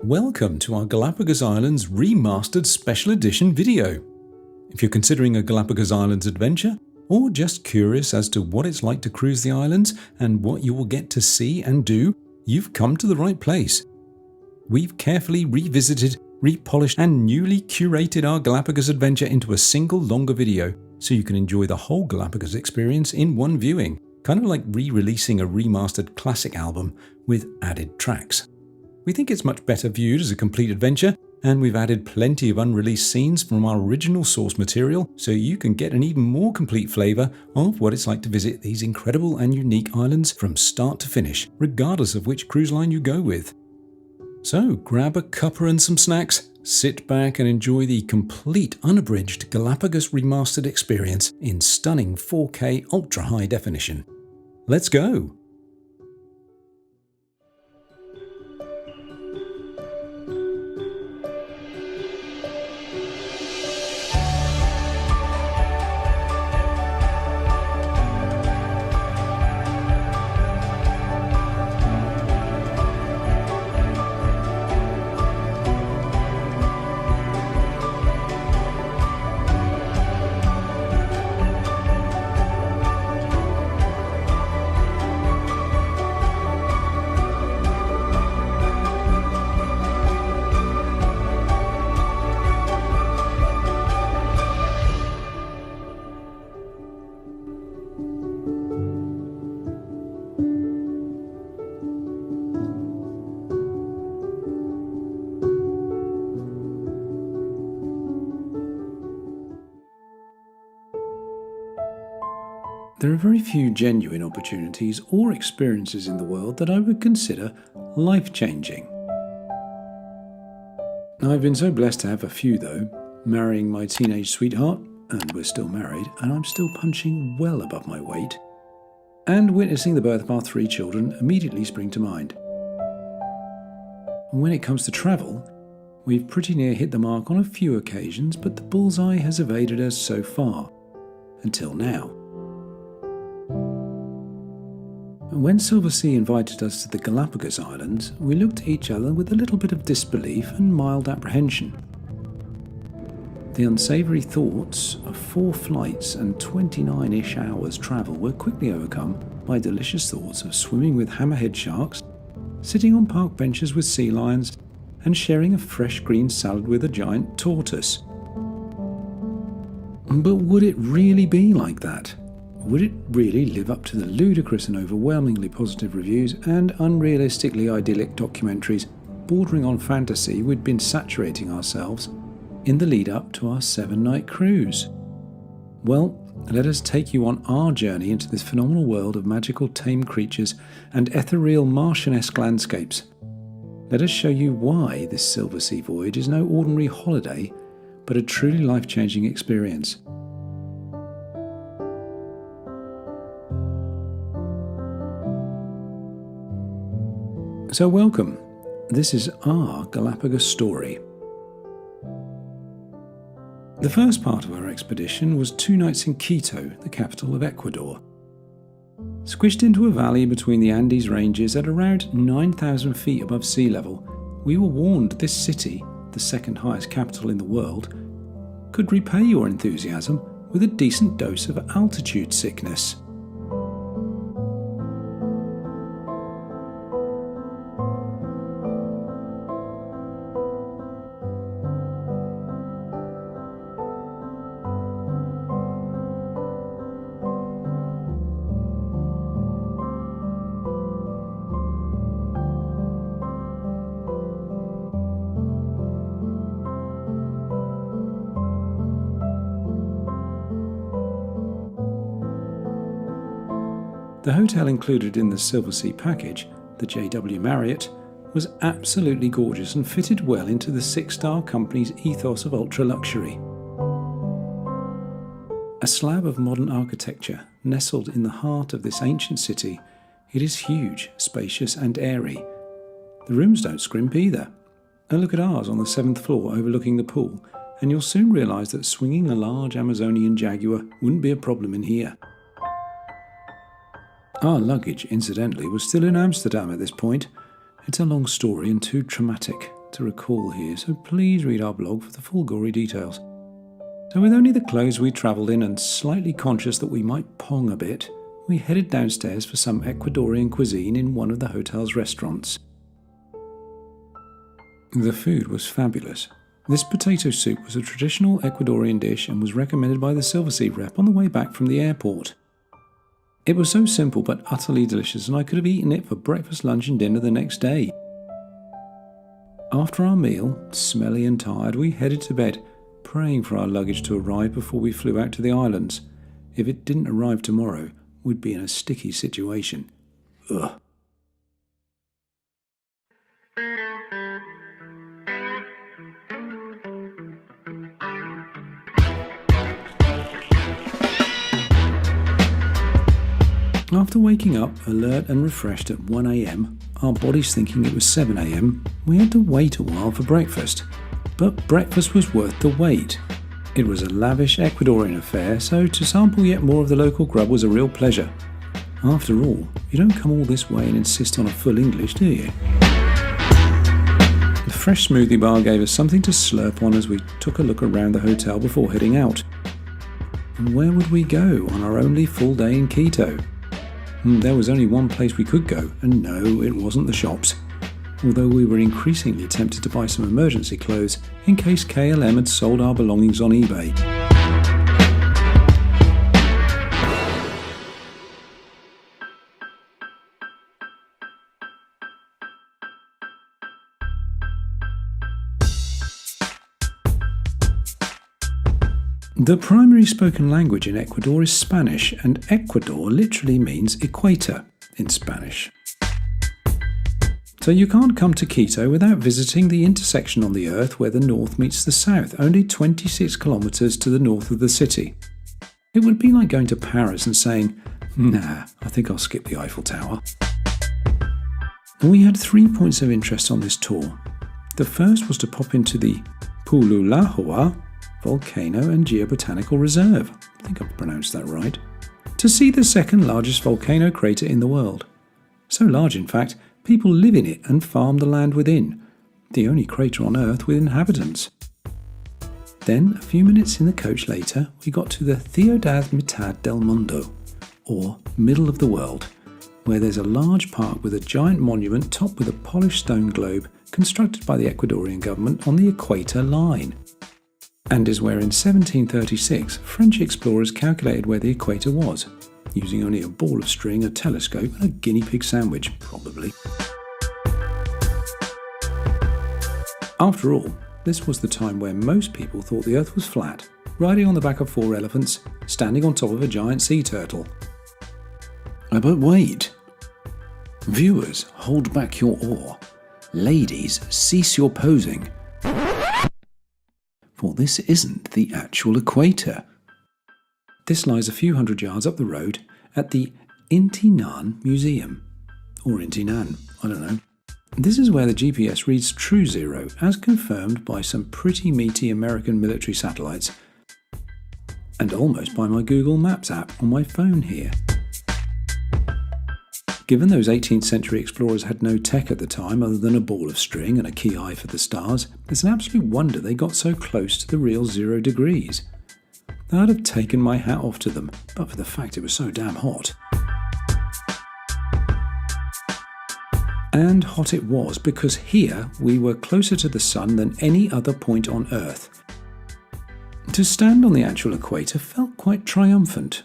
Welcome to our Galapagos Islands Remastered Special Edition video. If you're considering a Galapagos Islands adventure, or just curious as to what it's like to cruise the islands and what you will get to see and do, you've come to the right place. We've carefully revisited, repolished and newly curated our Galapagos adventure into a single longer video, so you can enjoy the whole Galapagos experience in one viewing, kind of like re-releasing a remastered classic album with added tracks. We think it's much better viewed as a complete adventure, and we've added plenty of unreleased scenes from our original source material so you can get an even more complete flavour of what it's like to visit these incredible and unique islands from start to finish, regardless of which cruise line you go with. So grab a cuppa and some snacks, sit back and enjoy the complete unabridged Galapagos Remastered experience in stunning 4K ultra high definition. Let's go! There are very few genuine opportunities or experiences in the world that I would consider life-changing. I've been so blessed to have a few though, marrying my teenage sweetheart, and we're still married, and I'm still punching well above my weight, and witnessing the birth of our 3 children immediately spring to mind. When it comes to travel, we've pretty near hit the mark on a few occasions, but the bullseye has evaded us so far, until now. When Silversea invited us to the Galapagos Islands, we looked at each other with a little bit of disbelief and mild apprehension. The unsavoury thoughts of 4 flights and 29-ish hours travel were quickly overcome by delicious thoughts of swimming with hammerhead sharks, sitting on park benches with sea lions, and sharing a fresh green salad with a giant tortoise. But would it really be like that? Would it really live up to the ludicrous and overwhelmingly positive reviews and unrealistically idyllic documentaries bordering on fantasy we'd been saturating ourselves in the lead up to our 7-night cruise? Well, let us take you on our journey into this phenomenal world of magical tame creatures and ethereal Martian-esque landscapes. Let us show you why this Silversea voyage is no ordinary holiday, but a truly life-changing experience. So welcome, this is our Galapagos story. The first part of our expedition was 2 nights in Quito, the capital of Ecuador. Squished into a valley between the Andes ranges at around 9,000 feet above sea level, we were warned this city, the second highest capital in the world, could repay your enthusiasm with a decent dose of altitude sickness. The hotel included in the Silversea package, the JW Marriott, was absolutely gorgeous and fitted well into the 6-star company's ethos of ultra-luxury. A slab of modern architecture nestled in the heart of this ancient city, it is huge, spacious and airy. The rooms don't scrimp either. A look at ours on the 7th floor overlooking the pool, and you'll soon realise that swinging a large Amazonian jaguar wouldn't be a problem in here. Our luggage, incidentally, was still in Amsterdam at this point. It's a long story and too traumatic to recall here, so please read our blog for the full gory details. So with only the clothes we travelled in and slightly conscious that we might pong a bit, we headed downstairs for some Ecuadorian cuisine in one of the hotel's restaurants. The food was fabulous. This potato soup was a traditional Ecuadorian dish and was recommended by the silversea rep on the way back from the airport. It was so simple but utterly delicious, and I could have eaten it for breakfast, lunch and dinner the next day. After our meal, smelly and tired, we headed to bed, praying for our luggage to arrive before we flew out to the islands. If it didn't arrive tomorrow, we'd be in a sticky situation. Ugh. After waking up, alert and refreshed at 1 a.m, our bodies thinking it was 7 a.m, we had to wait a while for breakfast. But breakfast was worth the wait. It was a lavish Ecuadorian affair, so to sample yet more of the local grub was a real pleasure. After all, you don't come all this way and insist on a full English, do you? The fresh smoothie bar gave us something to slurp on as we took a look around the hotel before heading out. And where would we go on our only full day in Quito? There was only one place we could go, and no, it wasn't the shops. Although we were increasingly tempted to buy some emergency clothes in case KLM had sold our belongings on eBay. The primary spoken language in Ecuador is Spanish, and Ecuador literally means equator in Spanish. So you can't come to Quito without visiting the intersection on the Earth where the north meets the south, only 26 kilometres to the north of the city. It would be like going to Paris and saying, nah, I think I'll skip the Eiffel Tower. And we had 3 points of interest on this tour. The first was to pop into the Pululahua Volcano and Geobotanical Reserve, I think I've pronounced that right, to see the second largest volcano crater in the world. So large, in fact, people live in it and farm the land within, the only crater on Earth with inhabitants. Then, a few minutes in the coach later, we got to the Ciudad Mitad del Mundo, or Middle of the World, where there's a large park with a giant monument topped with a polished stone globe constructed by the Ecuadorian government on the equator line, and is where in 1736 French explorers calculated where the equator was, using only a ball of string, a telescope and a guinea pig sandwich, probably. After all, this was the time where most people thought the Earth was flat, riding on the back of 4 elephants, standing on top of a giant sea turtle. But wait! Viewers, hold back your awe. Ladies, cease your posing. For this isn't the actual equator. This lies a few hundred yards up the road at the Intinan Museum. Or Intinan, I don't know. This is where the GPS reads true zero, as confirmed by some pretty meaty American military satellites, and almost by my Google Maps app on my phone here. Given those 18th century explorers had no tech at the time other than a ball of string and a key eye for the stars, it's an absolute wonder they got so close to the real 0 degrees. I'd have taken my hat off to them, but for the fact it was so damn hot. And hot it was, because here we were closer to the sun than any other point on Earth. To stand on the actual equator felt quite triumphant,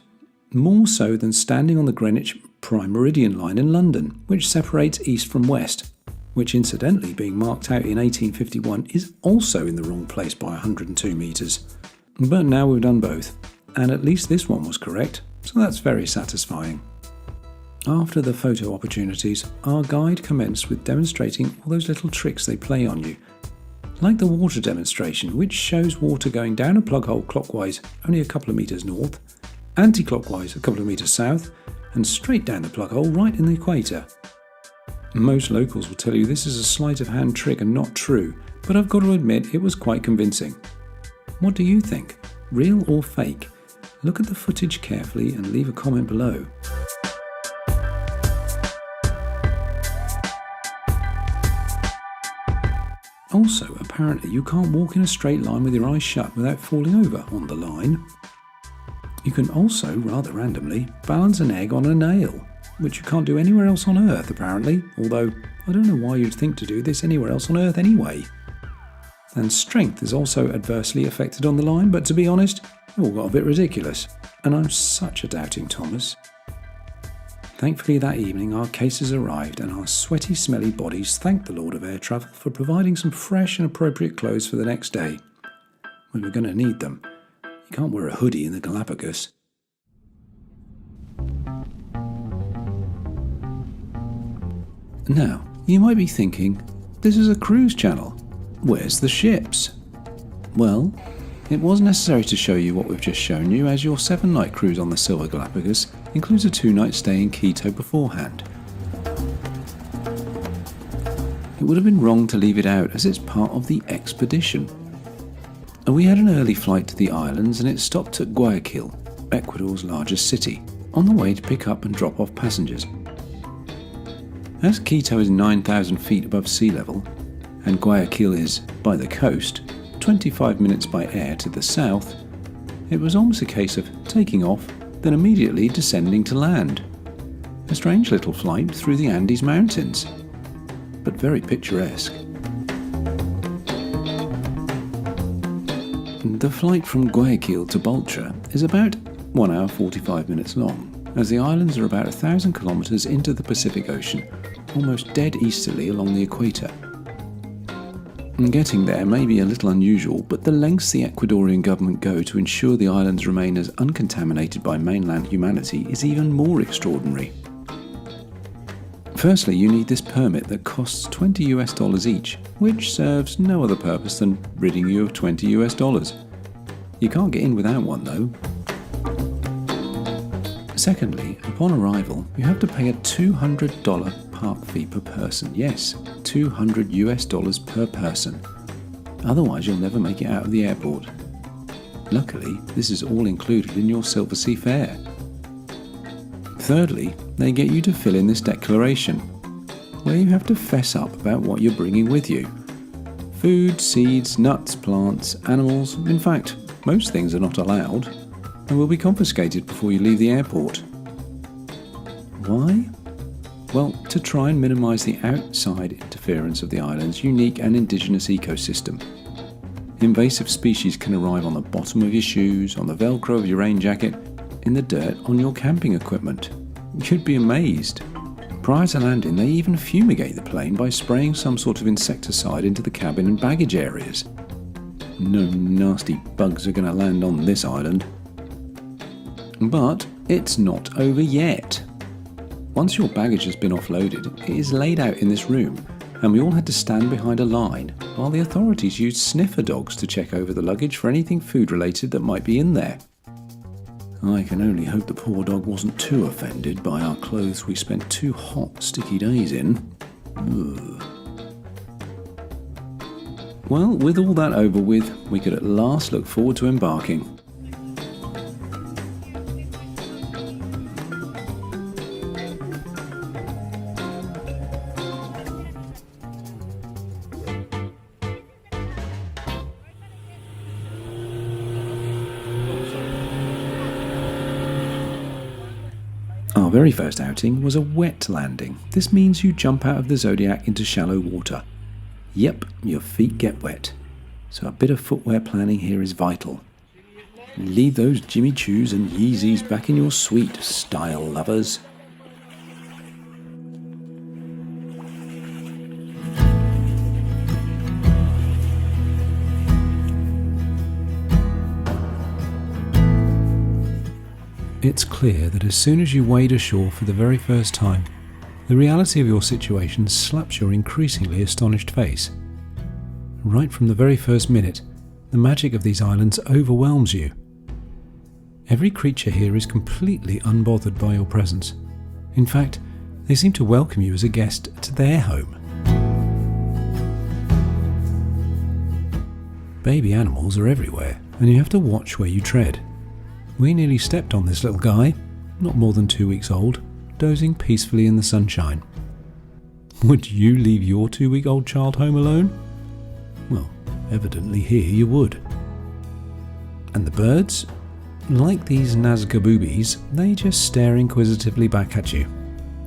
more so than standing on the Greenwich Prime Meridian line in London, which separates east from west, which incidentally, being marked out in 1851, is also in the wrong place by 102 metres. But now we've done both, and at least this one was correct, so that's very satisfying. After the photo opportunities, our guide commenced with demonstrating all those little tricks they play on you, like the water demonstration, which shows water going down a plug hole clockwise only a couple of metres north, anti-clockwise a couple of metres south, and straight down the plug hole right in the equator. Most locals will tell you this is a sleight of hand trick and not true, but I've got to admit it was quite convincing. What do you think? Real or fake? Look at the footage carefully and leave a comment below. Also, apparently you can't walk in a straight line with your eyes shut without falling over on the line. You can also, rather randomly, balance an egg on a nail, which you can't do anywhere else on Earth apparently, although I don't know why you'd think to do this anywhere else on Earth anyway. And strength is also adversely affected on the line, but to be honest, it all got a bit ridiculous, and I'm such a doubting Thomas. Thankfully that evening our cases arrived and our sweaty, smelly bodies thanked the Lord of Air Travel for providing some fresh and appropriate clothes for the next day. We were going to need them. You can't wear a hoodie in the Galapagos. Now, you might be thinking, this is a cruise channel. Where's the ships? Well, it was necessary to show you what we've just shown you, as your 7-night cruise on the Silver Galapagos includes a 2-night stay in Quito beforehand. It would have been wrong to leave it out, as it's part of the expedition. We had an early flight to the islands and it stopped at Guayaquil, Ecuador's largest city, on the way to pick up and drop off passengers. As Quito is 9,000 feet above sea level, and Guayaquil is, by the coast, 25 minutes by air to the south, it was almost a case of taking off, then immediately descending to land. A strange little flight through the Andes Mountains, but very picturesque. The flight from Guayaquil to Baltra is about 1 hour 45 minutes long, as the islands are about 1,000 kilometres into the Pacific Ocean, almost dead easterly along the equator. Getting there may be a little unusual, but the lengths the Ecuadorian government go to ensure the islands remain as uncontaminated by mainland humanity is even more extraordinary. Firstly, you need this permit that costs $20 each, which serves no other purpose than ridding you of $20. You can't get in without one though. Secondly, upon arrival, you have to pay a $200 park fee per person. Yes, $200 per person. Otherwise, you'll never make it out of the airport. Luckily, this is all included in your silversea fare. Thirdly, they get you to fill in this declaration, where you have to fess up about what you're bringing with you. Food, seeds, nuts, plants, animals, in fact, most things are not allowed, and will be confiscated before you leave the airport. Why? Well, to try and minimise the outside interference of the island's unique and indigenous ecosystem. Invasive species can arrive on the bottom of your shoes, on the velcro of your rain jacket, in the dirt on your camping equipment. You'd be amazed. Prior to landing, they even fumigate the plane by spraying some sort of insecticide into the cabin and baggage areas. No nasty bugs are going to land on this island. But it's not over yet. Once your baggage has been offloaded, it is laid out in this room, and we all had to stand behind a line while the authorities used sniffer dogs to check over the luggage for anything food related that might be in there. I can only hope the poor dog wasn't too offended by our clothes we spent 2 hot, sticky days in. Ugh. Well, with all that over with, we could at last look forward to embarking. Our very first outing was a wet landing. This means you jump out of the Zodiac into shallow water. Yep, your feet get wet. So a bit of footwear planning here is vital. Leave those Jimmy Choos and Yeezys back in your suite, style lovers. It's clear that as soon as you wade ashore for the very first time, the reality of your situation slaps your increasingly astonished face. Right from the very first minute, the magic of these islands overwhelms you. Every creature here is completely unbothered by your presence. In fact, they seem to welcome you as a guest to their home. Baby animals are everywhere, and you have to watch where you tread. We nearly stepped on this little guy, not more than 2 weeks old, dozing peacefully in the sunshine. Would you leave your 2-week-old child home alone? Evidently here you would. And the birds? Like these Nazca boobies, they just stare inquisitively back at you.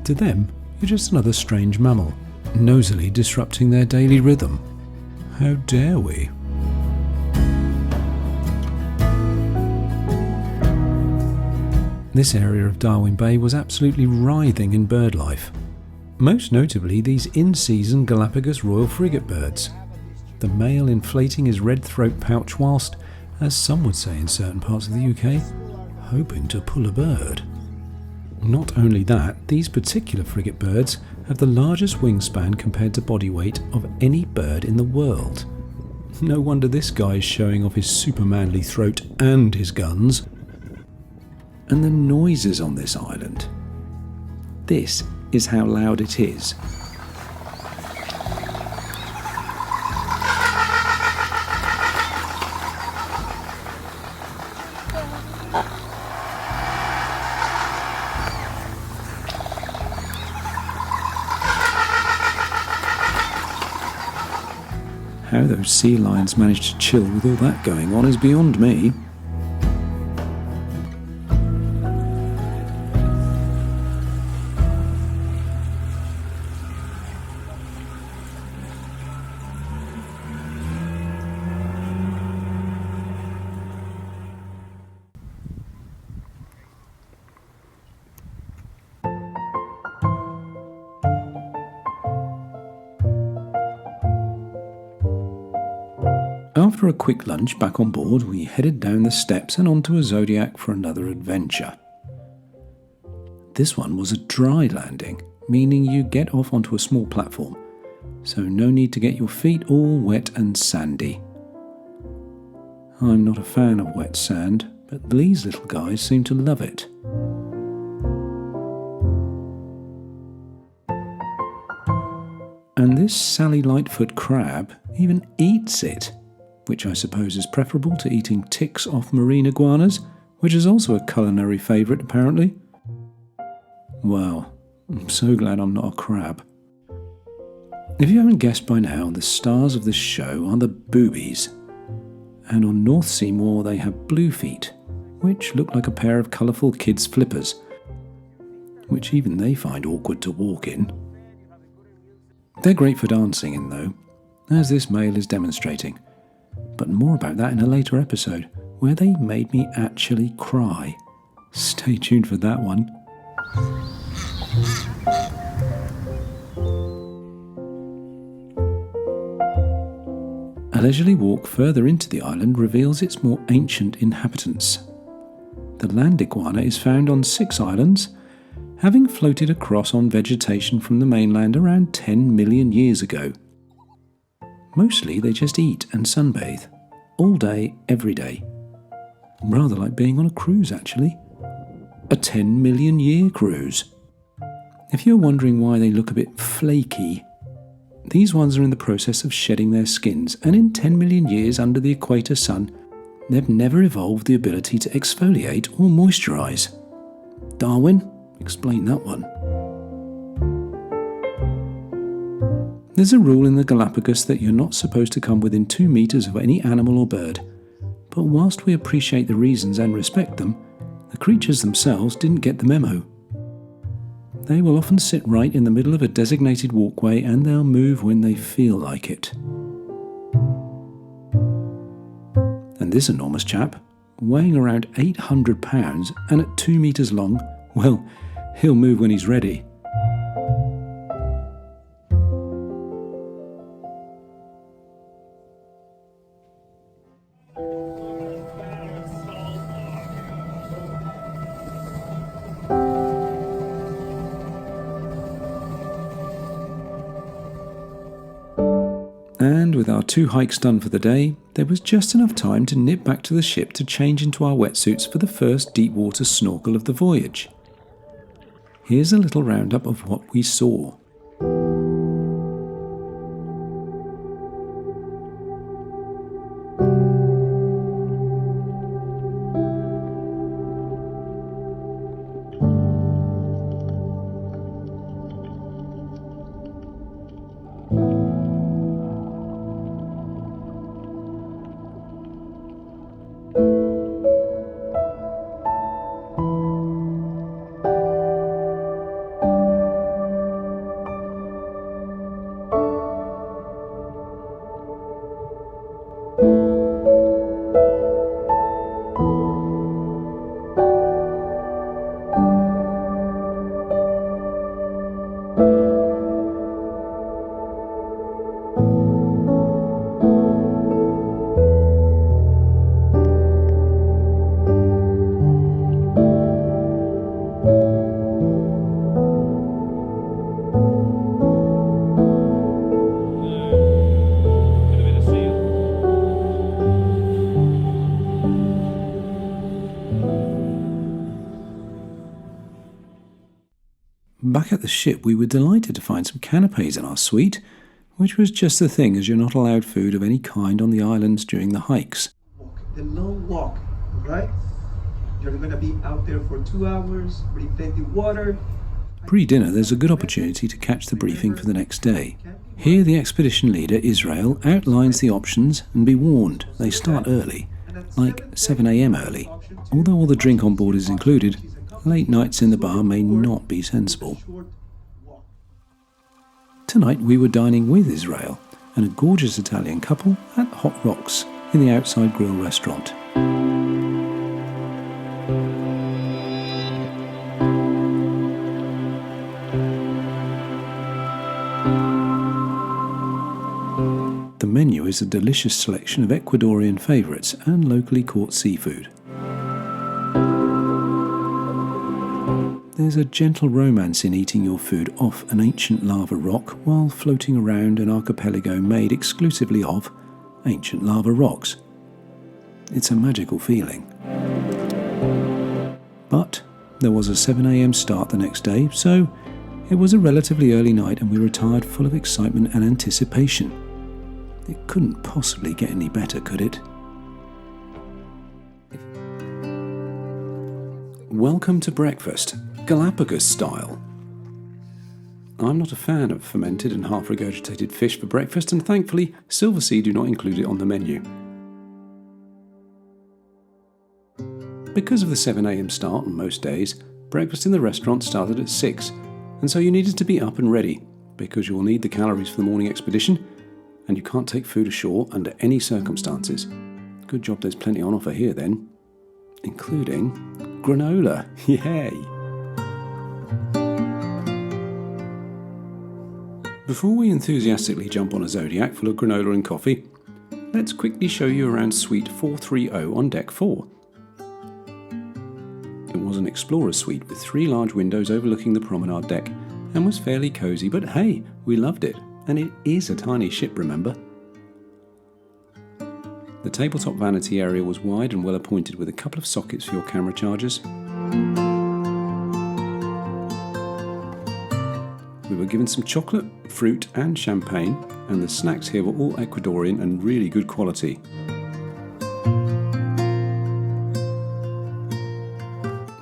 To them, you're just another strange mammal, nosily disrupting their daily rhythm. How dare we? This area of Darwin Bay was absolutely writhing in bird life. Most notably these in-season Galapagos royal frigate birds. The male inflating his red throat pouch whilst, as some would say in certain parts of the UK, hoping to pull a bird. Not only that, these particular frigate birds have the largest wingspan compared to body weight of any bird in the world. No wonder this guy is showing off his super manly throat and his guns. And the noises on this island. This is how loud it is. How those sea lions managed to chill with all that going on is beyond me. After a quick lunch back on board, we headed down the steps and onto a Zodiac for another adventure. This one was a dry landing, meaning you get off onto a small platform, so no need to get your feet all wet and sandy. I'm not a fan of wet sand, but these little guys seem to love it. And this Sally Lightfoot crab even eats it, which I suppose is preferable to eating ticks off marine iguanas, which is also a culinary favourite apparently. Wow, I'm so glad I'm not a crab. If you haven't guessed by now, the stars of this show are the boobies. And on North Seymour they have blue feet, which look like a pair of colourful kids' flippers, which even they find awkward to walk in. They're great for dancing in though, as this male is demonstrating. But more about that in a later episode, where they made me actually cry. Stay tuned for that one. A leisurely walk further into the island reveals its more ancient inhabitants. The land iguana is found on 6 islands, having floated across on vegetation from the mainland around 10 million years ago. Mostly they just eat and sunbathe, all day, every day. Rather like being on a cruise actually. A 10 million year cruise. If you're wondering why they look a bit flaky, these ones are in the process of shedding their skins, and in 10 million years under the equator sun, they've never evolved the ability to exfoliate or moisturise. Darwin? Explain that one. There's a rule in the Galapagos that you're not supposed to come within 2 meters of any animal or bird, but whilst we appreciate the reasons and respect them, the creatures themselves didn't get the memo. They will often sit right in the middle of a designated walkway and they'll move when they feel like it. And this enormous chap, weighing around 800 pounds and at 2 meters long, well, he'll move when he's ready. And with our 2 hikes done for the day, there was just enough time to nip back to the ship to change into our wetsuits for the first deep water snorkel of the voyage. Here's a little roundup of what we saw. Back at the ship, we were delighted to find some canapes in our suite, which was just the thing, as you're not allowed food of any kind on the islands during the hikes. The long walk, right? You're going to be out there for 2 hours, bring plenty of water. Pre-dinner, there's a good opportunity to catch the briefing for the next day. Here, the expedition leader, Israel, outlines the options, and be warned, they start early, like 7 a.m. early. Although all the drink on board is included, late nights in the bar may not be sensible. Tonight we were dining with Israel and a gorgeous Italian couple at Hot Rocks in the outside grill restaurant. The menu is a delicious selection of Ecuadorian favourites and locally caught seafood. There's a gentle romance in eating your food off an ancient lava rock while floating around an archipelago made exclusively of ancient lava rocks. It's a magical feeling. But there was a 7 a.m. start the next day, so it was a relatively early night and we retired full of excitement and anticipation. It couldn't possibly get any better, could it? Welcome to breakfast, Galapagos style. I'm not a fan of fermented and half-regurgitated fish for breakfast, and thankfully silversea do not include it on the menu. Because of the 7 a.m. start on most days, breakfast in the restaurant started at 6, and so you needed to be up and ready, because you will need the calories for the morning expedition, and you can't take food ashore under any circumstances. Good job there's plenty on offer here then, including granola. Yay! Before we enthusiastically jump on a Zodiac full of granola and coffee, let's quickly show you around Suite 430 on Deck 4. It was an explorer suite with 3 large windows overlooking the promenade deck and was fairly cosy, but hey, we loved it, and it is a tiny ship, remember? The tabletop vanity area was wide and well appointed with a couple of sockets for your camera chargers. We were given some chocolate, fruit and champagne, and the snacks here were all Ecuadorian and really good quality.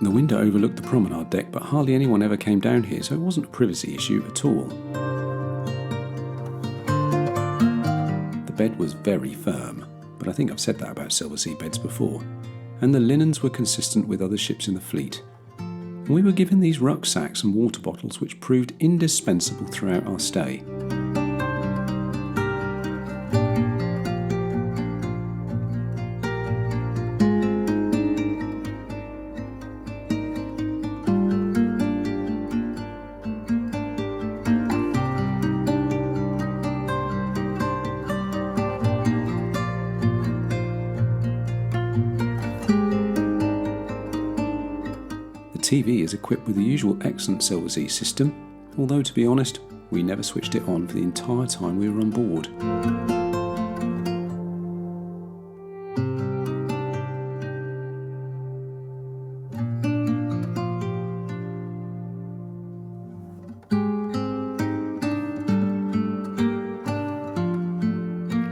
The window overlooked the promenade deck, but hardly anyone ever came down here, so it wasn't a privacy issue at all. The bed was very firm, but I think I've said that about silversea beds before, and the linens were consistent with other ships in the fleet. We were given these rucksacks and water bottles which proved indispensable throughout our stay. The TV is equipped with the usual excellent silversea system, although to be honest, we never switched it on for the entire time we were on board.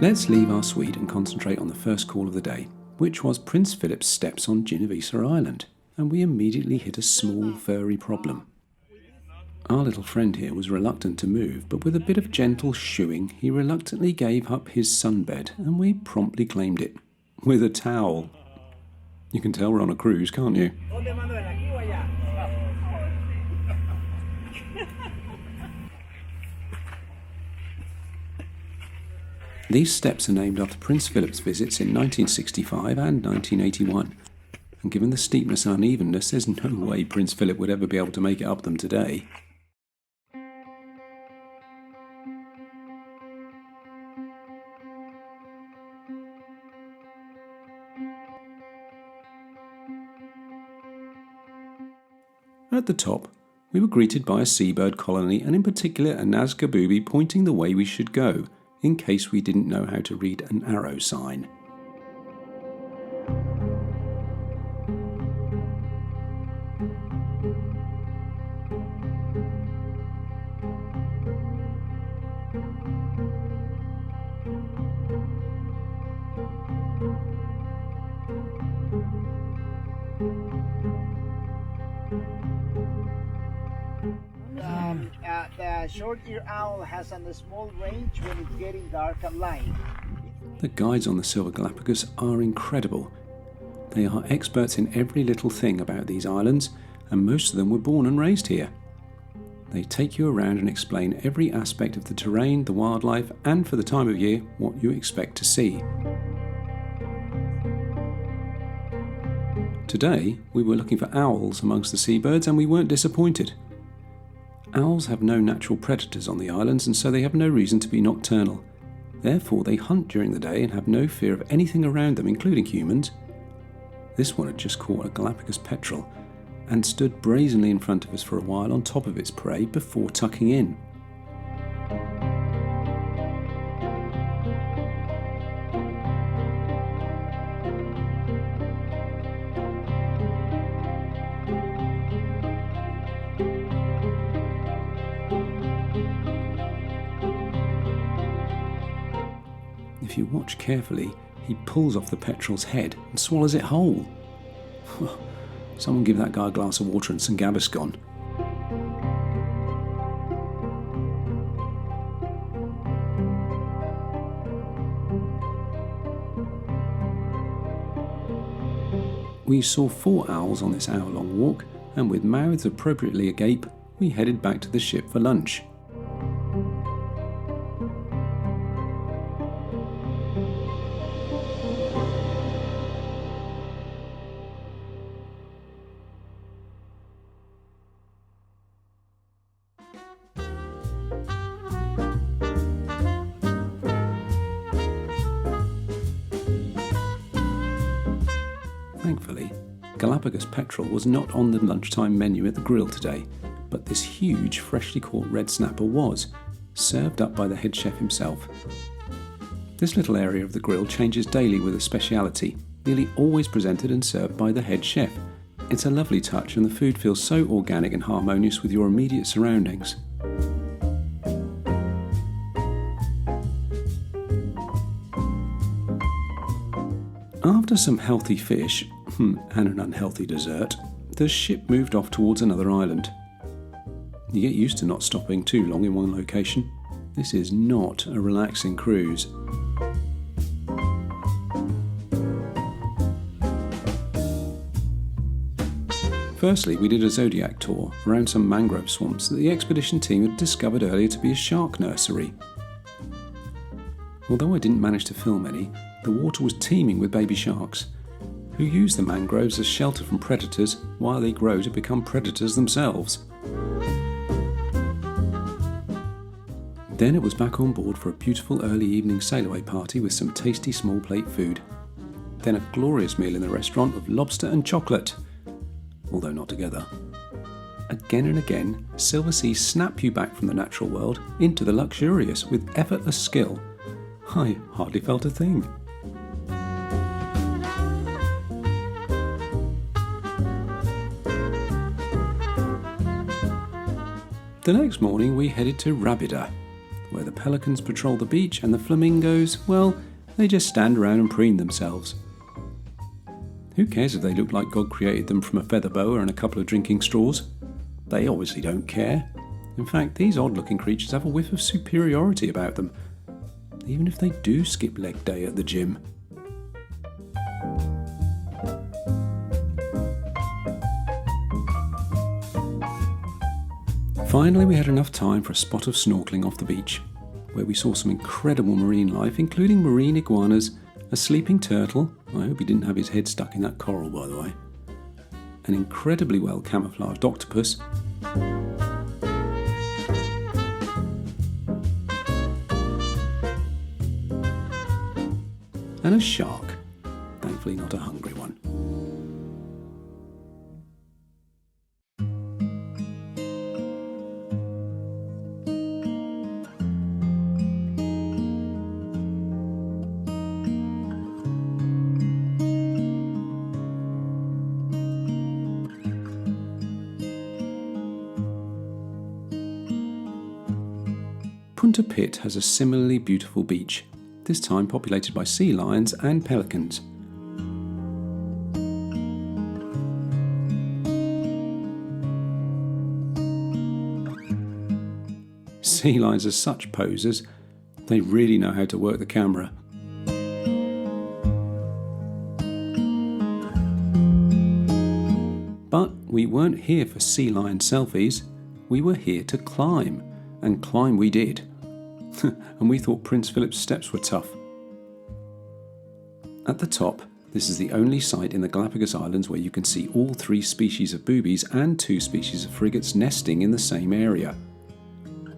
Let's leave our suite and concentrate on the first call of the day, which was Prince Philip's steps on Genovesa Island, and we immediately hit a small furry problem. Our little friend here was reluctant to move, but with a bit of gentle shooing, he reluctantly gave up his sunbed, and we promptly claimed it. With a towel. You can tell we're on a cruise, can't you? These steps are named after Prince Philip's visits in 1965 and 1981. And given the steepness and unevenness, there's no way Prince Philip would ever be able to make it up them today. At the top, we were greeted by a seabird colony, and in particular a Nazca booby pointing the way we should go, in case we didn't know how to read an arrow sign. The short-eared owl has a small range when it's getting dark at light. The guides on the Silver Galapagos are incredible. They are experts in every little thing about these islands, and most of them were born and raised here. They take you around and explain every aspect of the terrain, the wildlife, and for the time of year, what you expect to see. Today, we were looking for owls amongst the seabirds, and we weren't disappointed. Owls have no natural predators on the islands, and so they have no reason to be nocturnal. Therefore, they hunt during the day and have no fear of anything around them, including humans. This one had just caught a Galapagos petrel and stood brazenly in front of us for a while on top of its prey before tucking in. If you watch carefully, he pulls off the petrel's head and swallows it whole. Someone give that guy a glass of water and some Gaviscon. We saw 4 owls on this hour-long walk, and with mouths appropriately agape, we headed back to the ship for lunch. Thankfully, Galapagos petrel was not on the lunchtime menu at the grill today, but this huge freshly caught red snapper was, served up by the head chef himself. This little area of the grill changes daily with a speciality, nearly always presented and served by the head chef. It's a lovely touch, and the food feels so organic and harmonious with your immediate surroundings. After some healthy fish, and an unhealthy dessert, the ship moved off towards another island. You get used to not stopping too long in one location. This is not a relaxing cruise. Firstly, we did a zodiac tour around some mangrove swamps that the expedition team had discovered earlier to be a shark nursery. Although I didn't manage to film any, the water was teeming with baby sharks, who use the mangroves as shelter from predators while they grow to become predators themselves. Then it was back on board for a beautiful early evening sail-away party with some tasty small plate food. Then a glorious meal in the restaurant of lobster and chocolate, although not together. Again and again, silverseas snap you back from the natural world into the luxurious with effortless skill. I hardly felt a thing. The next morning we headed to Rabida, where the pelicans patrol the beach and the flamingos, well, they just stand around and preen themselves. Who cares if they look like God created them from a feather boa and a couple of drinking straws? They obviously don't care. In fact, these odd-looking creatures have a whiff of superiority about them, even if they do skip leg day at the gym. Finally, we had enough time for a spot of snorkeling off the beach, where we saw some incredible marine life, including marine iguanas, a sleeping turtle, I hope he didn't have his head stuck in that coral by the way, an incredibly well camouflaged octopus, and a shark, thankfully not a hungry one. Punta Pit has a similarly beautiful beach, this time populated by sea lions and pelicans. Sea lions are such posers, they really know how to work the camera. But we weren't here for sea lion selfies, we were here to climb, and climb we did. And we thought Prince Philip's steps were tough. At the top, this is the only site in the Galapagos Islands where you can see all 3 species of boobies and 2 species of frigates nesting in the same area.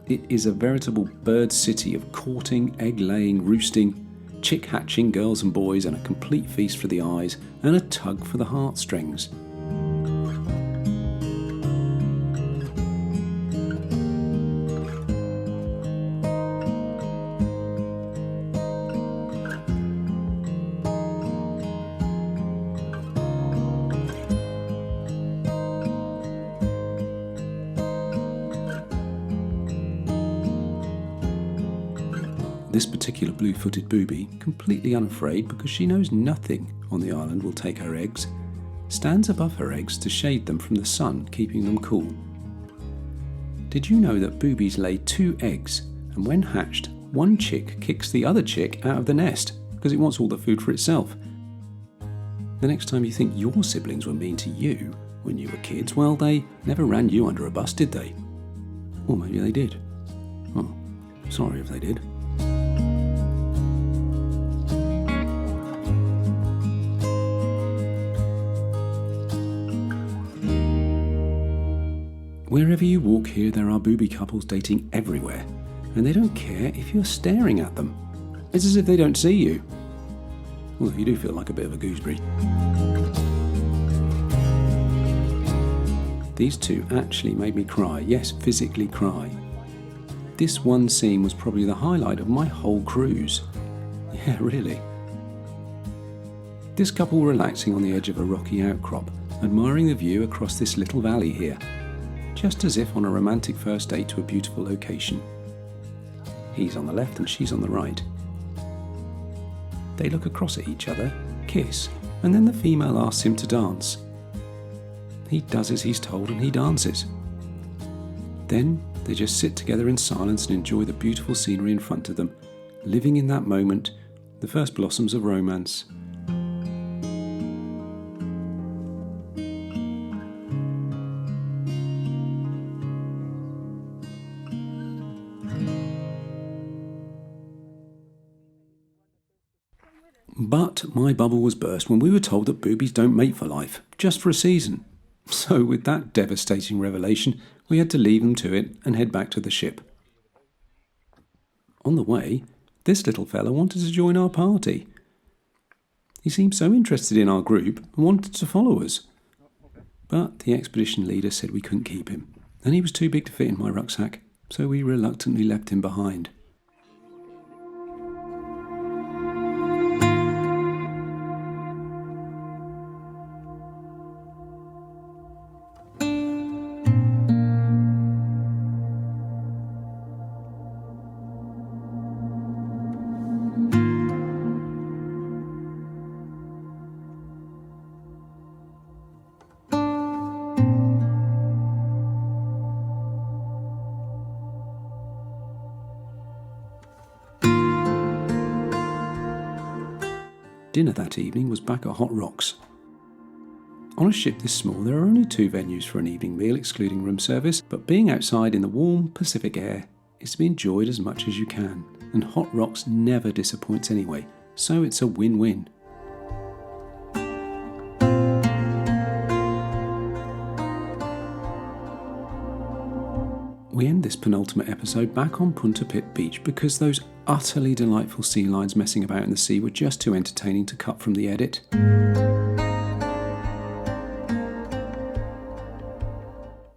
It is a veritable bird city of courting, egg-laying, roosting, chick-hatching girls and boys, and a complete feast for the eyes and a tug for the heartstrings. This particular blue-footed booby, completely unafraid because she knows nothing on the island will take her eggs, stands above her eggs to shade them from the sun, keeping them cool. Did you know that boobies lay 2 eggs, and when hatched, one chick kicks the other chick out of the nest because it wants all the food for itself? The next time you think your siblings were mean to you when you were kids, well, they never ran you under a bus, did they? Or maybe they did. Oh, sorry if they did. Wherever you walk here, there are booby couples dating everywhere, and they don't care if you're staring at them. It's as if they don't see you. Although you do feel like a bit of a gooseberry. These 2 actually made me cry, yes, physically cry. This one scene was probably the highlight of my whole cruise. Yeah, really. This couple were relaxing on the edge of a rocky outcrop, admiring the view across this little valley here, just as if on a romantic first date to a beautiful location. He's on the left and she's on the right. They look across at each other, kiss, and then the female asks him to dance. He does as he's told and he dances. Then they just sit together in silence and enjoy the beautiful scenery in front of them, living in that moment, the first blossoms of romance. But my bubble was burst when we were told that boobies don't mate for life, just for a season. So with that devastating revelation, we had to leave them to it and head back to the ship. On the way, this little fella wanted to join our party. He seemed so interested in our group and wanted to follow us. But the expedition leader said we couldn't keep him, and he was too big to fit in my rucksack, so we reluctantly left him behind. Dinner that evening was back at Hot Rocks. On a ship this small, there are only 2 venues for an evening meal, excluding room service, but being outside in the warm Pacific air is to be enjoyed as much as you can, and Hot Rocks never disappoints anyway, so it's a win-win. We end this penultimate episode back on Punta Pit Beach because those utterly delightful sea lions messing about in the sea were just too entertaining to cut from the edit.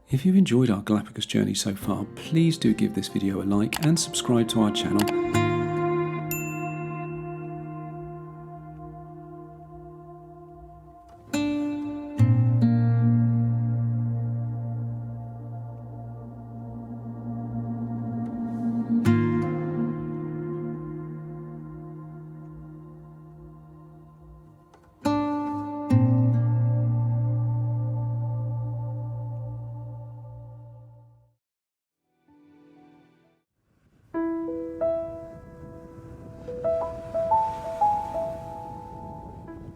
If you've enjoyed our Galapagos journey so far, please do give this video a like and subscribe to our channel.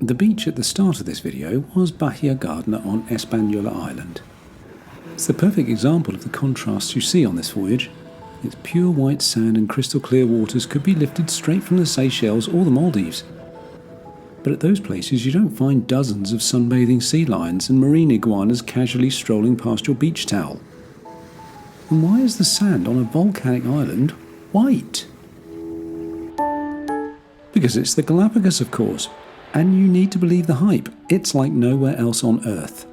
The beach at the start of this video was Bahia Gardner on Espanola Island. It's the perfect example of the contrasts you see on this voyage. Its pure white sand and crystal clear waters could be lifted straight from the Seychelles or the Maldives. But at those places you don't find dozens of sunbathing sea lions and marine iguanas casually strolling past your beach towel. And why is the sand on a volcanic island white? Because it's the Galapagos, of course. And you need to believe the hype. It's like nowhere else on Earth.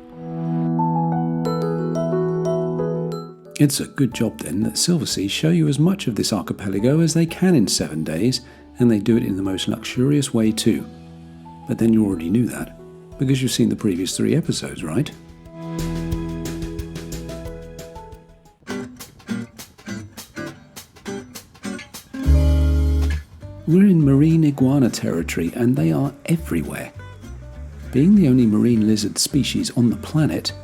It's a good job then that Silversea show you as much of this archipelago as they can in 7 days, and they do it in the most luxurious way too. But then you already knew that, because you've seen the previous 3 episodes, right? We're in marine iguana territory and they are everywhere. Being the only marine lizard species on the planet,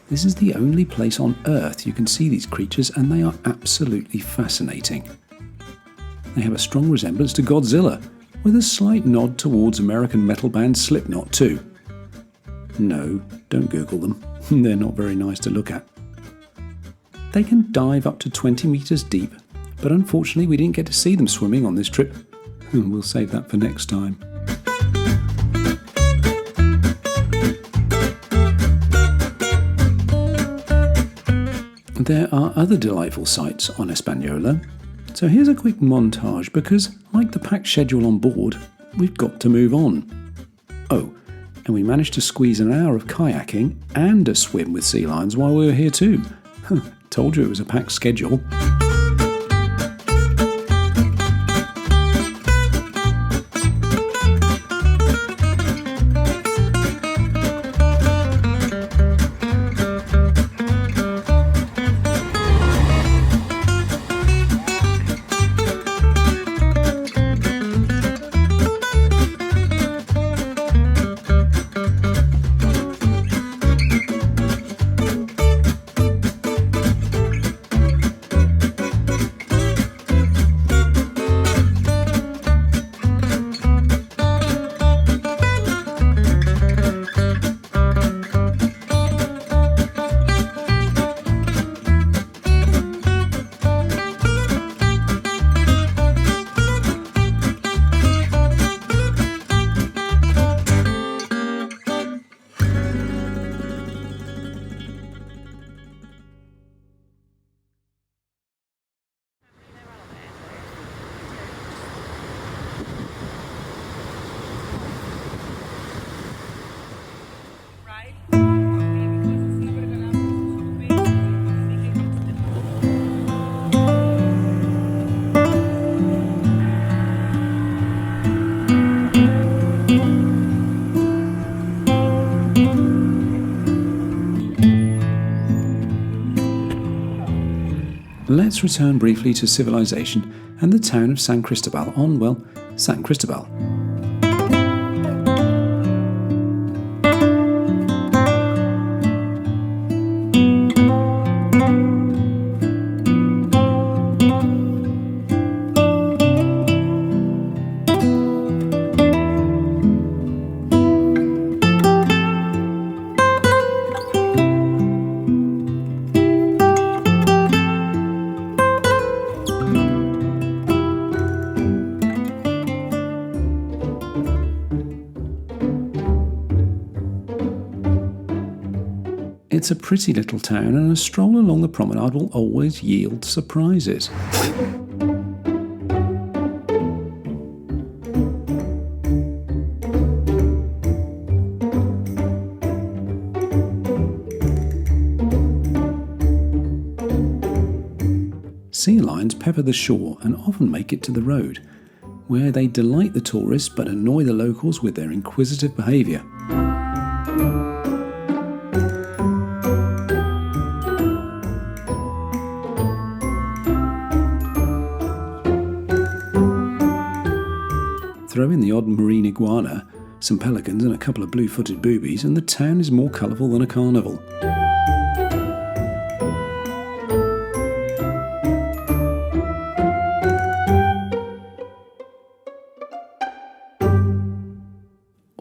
this is the only place on Earth you can see these creatures, and they are absolutely fascinating. They have a strong resemblance to Godzilla, with a slight nod towards American metal band Slipknot too. No, don't Google them, they're not very nice to look at. They can dive up to 20 meters deep, but unfortunately we didn't get to see them swimming on this trip. We'll save that for next time. There are other delightful sights on Espanola, so here's a quick montage because, like the packed schedule on board, we've got to move on. Oh, and we managed to squeeze an hour of kayaking and a swim with sea lions while we were here too. Told you it was a packed schedule. Let's return briefly to civilization and the town of San Cristobal on, well, San Cristobal. It's a pretty little town, and a stroll along the promenade will always yield surprises. Sea lions pepper the shore and often make it to the road, where they delight the tourists but annoy the locals with their inquisitive behaviour. Throw in the odd marine iguana, some pelicans and a couple of blue-footed boobies, and the town is more colourful than a carnival.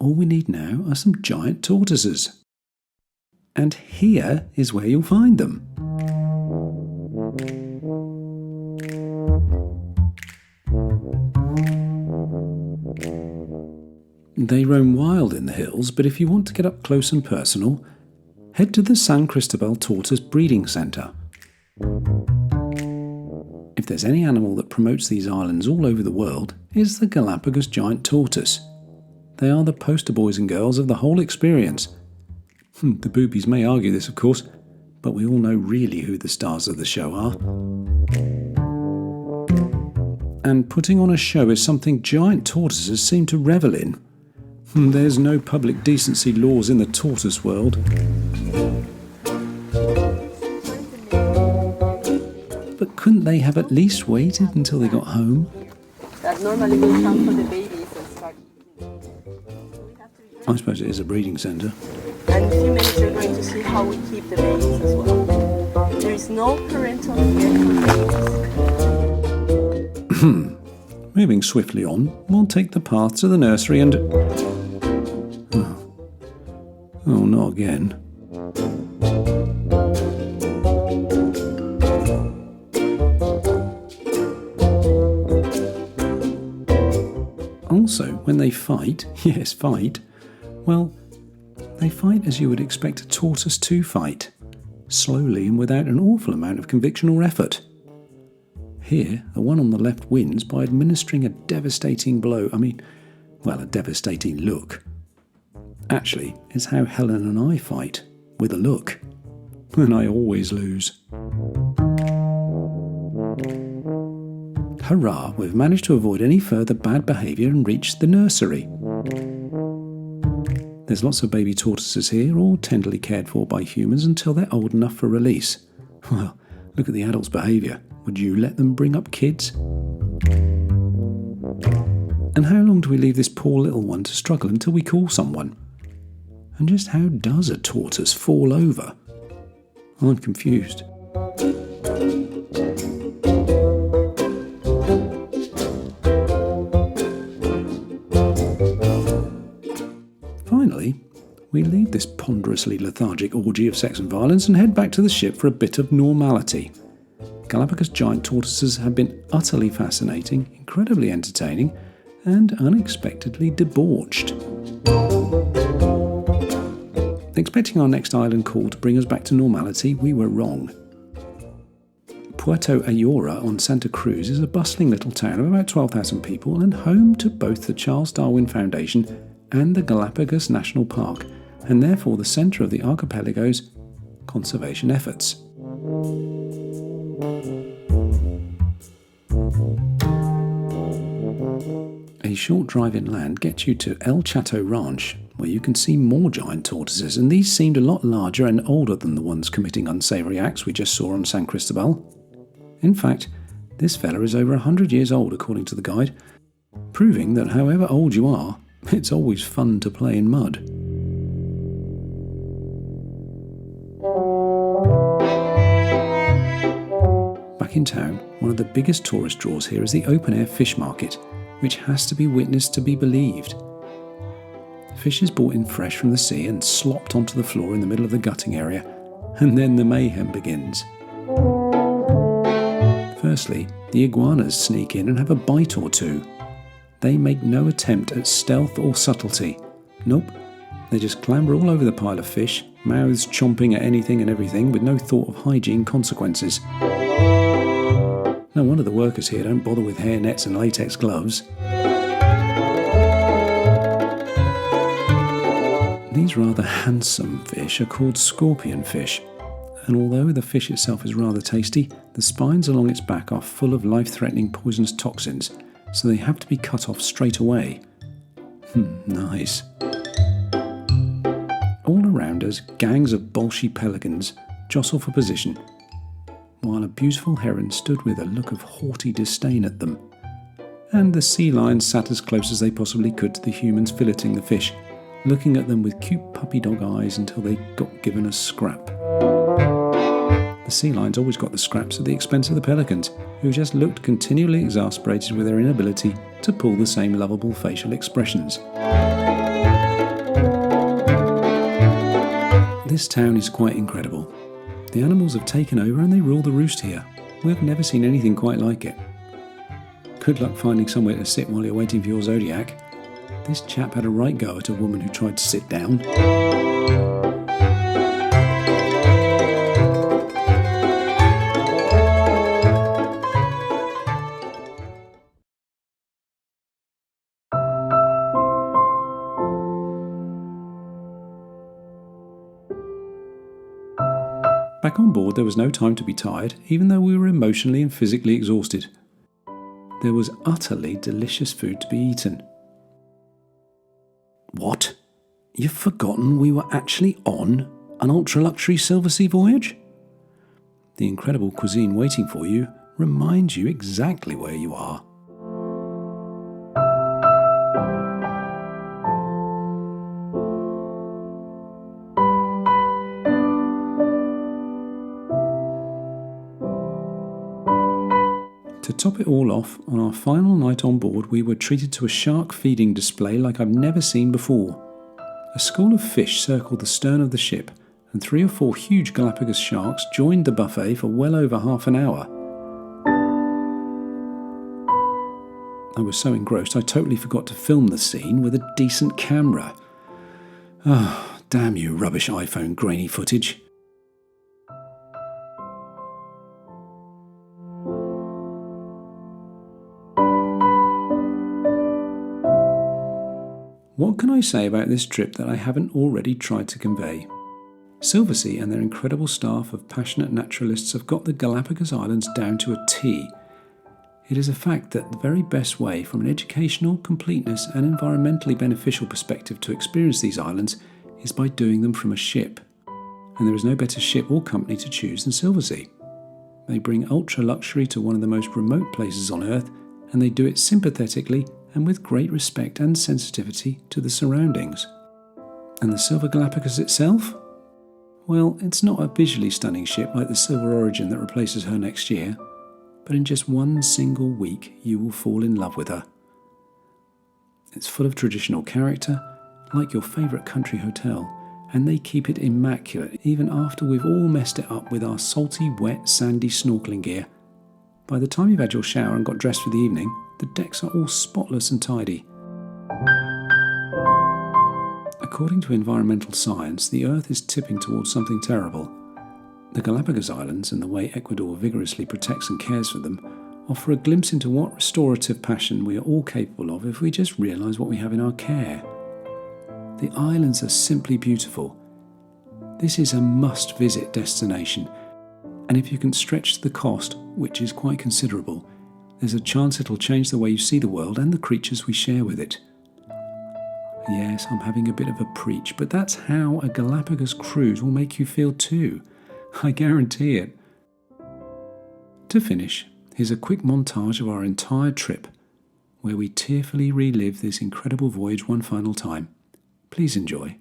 all we need now are some giant tortoises. And here is where you'll find them. They roam wild in the hills, but if you want to get up close and personal, head to the San Cristobal Tortoise Breeding Centre. If there's any animal that promotes these islands all over the world, it's the Galapagos giant tortoise. They are the poster boys and girls of the whole experience. The boobies may argue this, of course, but we all know really who the stars of the show are. And putting on a show is something giant tortoises seem to revel in. There's no public decency laws in the tortoise world. But couldn't they have at least waited until they got home? That normally will come for the babies and start I suppose it is a breeding centre. And in a few minutes you're going to see how we keep the babies as well. There is no parental care for babies. Moving swiftly on, we'll take the path to the nursery and... Oh, not again. Also, when they fight, yes, fight, well, they fight as you would expect a tortoise to fight, slowly and without an awful amount of conviction or effort. Here, the one on the left wins by administering a devastating blow. A devastating look. Actually, it's how Helen and I fight, with a look. And I always lose. Hurrah, we've managed to avoid any further bad behaviour and reached the nursery. There's lots of baby tortoises here, all tenderly cared for by humans until they're old enough for release. Well, look at the adults' behaviour. Would you let them bring up kids? And how long do we leave this poor little one to struggle until we call someone? And just how does a tortoise fall over? I'm confused. Finally, we leave this ponderously lethargic orgy of sex and violence and head back to the ship for a bit of normality. Galapagos giant tortoises have been utterly fascinating, incredibly entertaining, and unexpectedly debauched. Expecting our next island call to bring us back to normality, we were wrong. Puerto Ayora on Santa Cruz is a bustling little town of about 12,000 people and home to both the Charles Darwin Foundation and the Galapagos National Park, and therefore the centre of the archipelago's conservation efforts. A short drive inland gets you to El Chato Ranch, where you can see more giant tortoises, and these seemed a lot larger and older than the ones committing unsavoury acts we just saw on San Cristobal. In fact, this fella is over 100 years old according to the guide, proving that however old you are, it's always fun to play in mud. Back in town, one of the biggest tourist draws here is the open-air fish market, which has to be witnessed to be believed. Fish is brought in fresh from the sea and slopped onto the floor in the middle of the gutting area, and then the mayhem begins. Firstly, the iguanas sneak in and have a bite or two. They make no attempt at stealth or subtlety. Nope, they just clamber all over the pile of fish, mouths chomping at anything and everything with no thought of hygiene consequences. No wonder the workers here don't bother with hair nets and latex gloves. These rather handsome fish are called scorpion fish, and although the fish itself is rather tasty, the spines along its back are full of life-threatening poisonous toxins, so they have to be cut off straight away. Nice. All around us, gangs of bolshy pelicans jostle for position, while a beautiful heron stood with a look of haughty disdain at them. And the sea lions sat as close as they possibly could to the humans filleting the fish, looking at them with cute puppy dog eyes until they got given a scrap. The sea lions always got the scraps at the expense of the pelicans, who just looked continually exasperated with their inability to pull the same lovable facial expressions. This town is quite incredible. The animals have taken over and they rule the roost here. We've never seen anything quite like it. Good luck finding somewhere to sit while you're waiting for your zodiac. This chap had a right go at a woman who tried to sit down. Back on board, there was no time to be tired, even though we were emotionally and physically exhausted. There was utterly delicious food to be eaten. What? You've forgotten we were actually on an ultra-luxury silversea voyage? The incredible cuisine waiting for you reminds you exactly where you are. To top it all off, on our final night on board we were treated to a shark feeding display like I've never seen before. A school of fish circled the stern of the ship, and 3 or 4 huge Galapagos sharks joined the buffet for well over half an hour. I was so engrossed I totally forgot to film the scene with a decent camera. Ah, damn you rubbish iPhone grainy footage. What can I say about this trip that I haven't already tried to convey? Silversea and their incredible staff of passionate naturalists have got the Galapagos Islands down to a T. It is a fact that the very best way from an educational, completeness and environmentally beneficial perspective to experience these islands is by doing them from a ship. And there is no better ship or company to choose than Silversea. They bring ultra luxury to one of the most remote places on Earth, and they do it sympathetically and with great respect and sensitivity to the surroundings. And the Silver Galapagos itself? Well, it's not a visually stunning ship like the Silver Origin that replaces her next year, but in just one single week you will fall in love with her. It's full of traditional character, like your favourite country hotel, and they keep it immaculate even after we've all messed it up with our salty, wet, sandy snorkeling gear. By the time you've had your shower and got dressed for the evening, the decks are all spotless and tidy. According to environmental science, the Earth is tipping towards something terrible. The Galapagos Islands, and the way Ecuador vigorously protects and cares for them, offer a glimpse into what restorative passion we are all capable of if we just realise what we have in our care. The islands are simply beautiful. This is a must-visit destination, and if you can stretch the cost, which is quite considerable, there's a chance it'll change the way you see the world and the creatures we share with it. Yes, I'm having a bit of a preach, but that's how a Galapagos cruise will make you feel too. I guarantee it. To finish, here's a quick montage of our entire trip, where we tearfully relive this incredible voyage one final time. Please enjoy.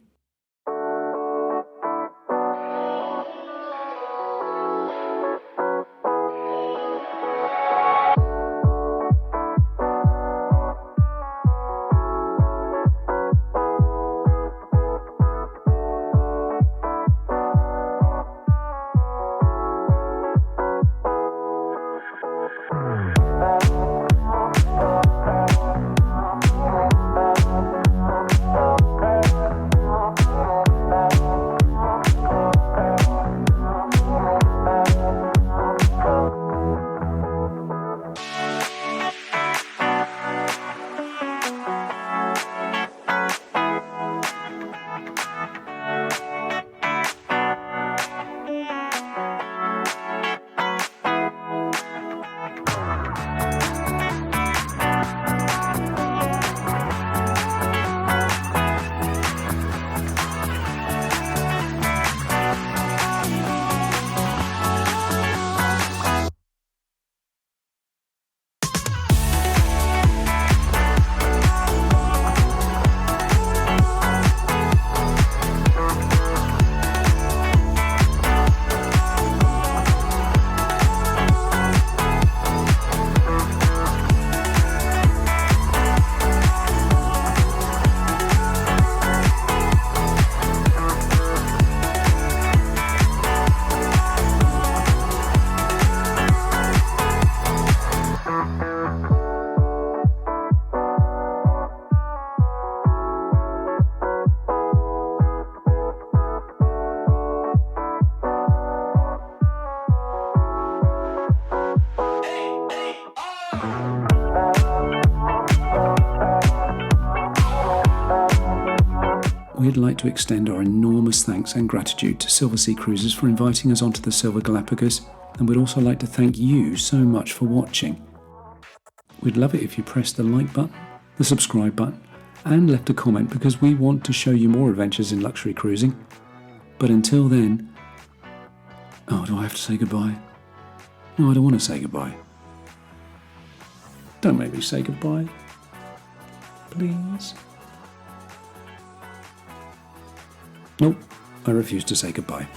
we'd like to extend our enormous thanks and gratitude to Silversea Cruises for inviting us onto the Silver Galapagos, and we'd also like to thank you so much for watching. We'd love it if you pressed the like button, the subscribe button, and left a comment, because we want to show you more adventures in luxury cruising. But until then... Oh, do I have to say goodbye? No, I don't want to say goodbye. Don't make me say goodbye. Please. Nope, I refuse to say goodbye.